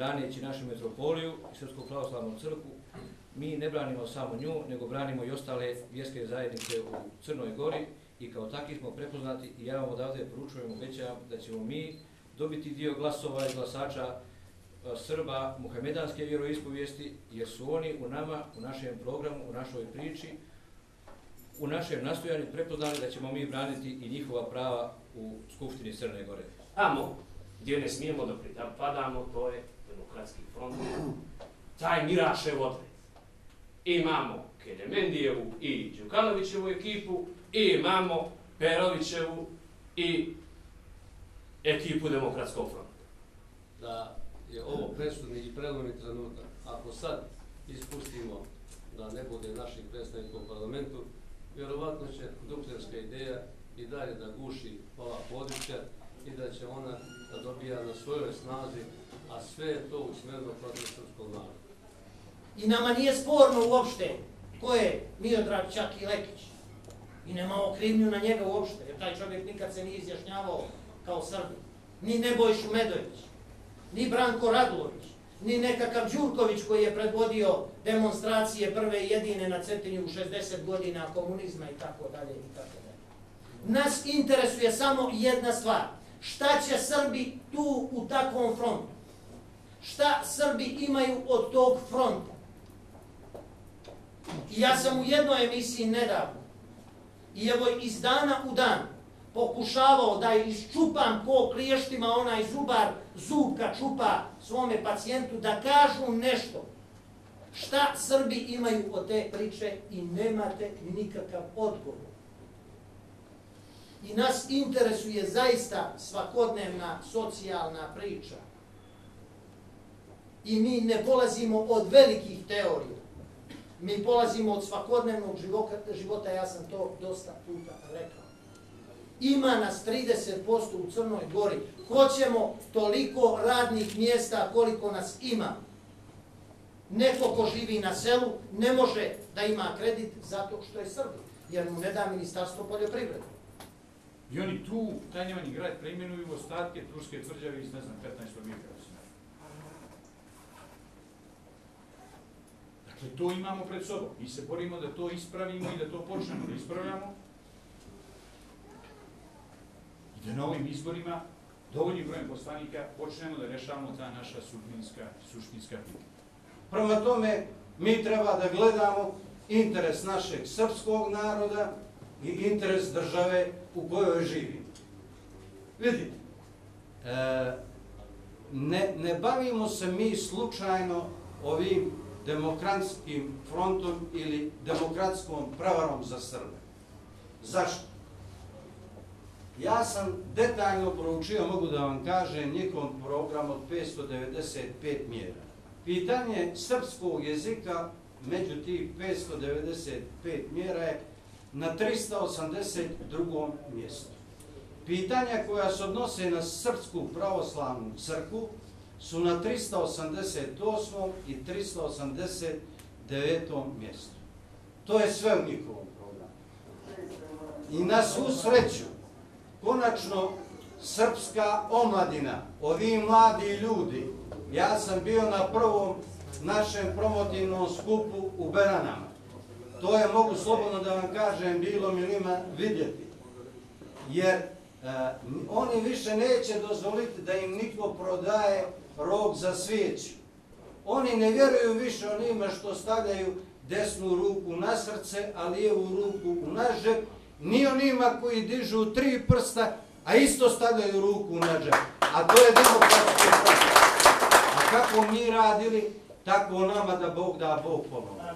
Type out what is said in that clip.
braneći našu metropoliju i Srpsku pravoslavnu crkvu, mi ne branimo samo nju, nego branimo i ostale vjerske zajednice u Crnoj Gori i kao takvi smo prepoznati i ja vam odavde poručujem, obećavam da ćemo mi dobiti dio glasova i glasača Srba muhamedanske vjeroispovijesti, jer su oni u nama, u našem programu, u našoj priči, u našem nastojanju prepoznali da ćemo mi braniti i njihova prava u Skupštini Crne Gore. Tamo gdje ne smijemo da pripadamo, to je Demokratski front. Taj Mirašev odred. Imamo Kenemendijevu i Đukanovićevu ekipu, i imamo Perovićevu i ekipu Demokratskog fronta. Da je ovo presudni i prelomni trenutak. Ako sad ispustimo da ne bude naših predstavnika u parlamentu, vjerovatno će duklerska ideja i dalje da guši ova područja i da će ona da dobija na svojoj snazi, a sve je to usmjereno protiv srpskog naroda. I nama nije sporno uopšte ko je Miodrag Čaki Lekić. I nemamo krivnju na njega uopšte, jer taj čovjek nikad se nije izjašnjavao kao Srbi. Ni Nebojšu Medović, ni Branko Radulović, ni nekakav Đurković koji je predvodio demonstracije prve i jedine na Cetinju u 60 godina komunizma i tako dalje i tako dalje. Nas interesuje samo jedna stvar. Šta će Srbi tu u takvom frontu? Šta Srbi imaju od tog fronta? I ja sam u jednoj emisiji nedavno i evo iz dana u dan pokušavao da iščupam ko kliještima onaj zubar zub kad čupa svome pacijentu, da kažu nešto. Šta Srbi imaju od te priče i nemate nikakav odgovor. I nas interesuje zaista svakodnevna socijalna priča. I mi ne polazimo od velikih teorija. Mi polazimo od svakodnevnog života, ja sam to dosta puta rekao. Ima nas 30% u Crnoj Gori. Hoćemo toliko radnih mjesta koliko nas ima. Neko ko živi na selu ne može da ima kredit zato što je Srbin, jer mu ne da Ministarstvo poljoprivrede. I oni tu, taj njemani grad, preimenuju ostatke Turske tvrđave iz, ne znam, 15. vijeka. Dakle, to imamo pred sobom. Mi se borimo da to ispravimo i da to počnemo da ispravljamo. I da na ovim izborima, dovoljnim brojem poslanika, počnemo da rešavamo ta naša suštinska pitanja. Prema tome, mi treba da gledamo interes našeg srpskog naroda i interes države u kojoj živimo. Vidite, ne bavimo se mi slučajno ovim demokratskim frontom ili demokratskom prevarom za Srbe. Zašto? Ja sam detaljno proučio, mogu da vam kažem, njihov program od 595 mjera. Pitanje srpskog jezika među tih 595 mjera je na 382. mjestu. Pitanja koja se odnose na Srpsku pravoslavnu crkvu su na 388. i 389. mjestu. To je sve u njihovom programu. I na svu sreću, konačno, srpska omladina, ovi mladi ljudi, ja sam bio na prvom našem promotivnom skupu u Beranama. To je, mogu slobodno da vam kažem, bilo milima vidjeti. Jer oni više neće dozvoliti da im niko prodaje rog za svijeću. Oni ne vjeruju više onima što stavljaju desnu ruku na srce, a lijevu ruku u naš džep, ni onima koji dižu 3 prsta, a isto stavljaju ruku na džep. A to je demokratski prst. A kako mi radili, tako nama da Bog da, Bog pomogne.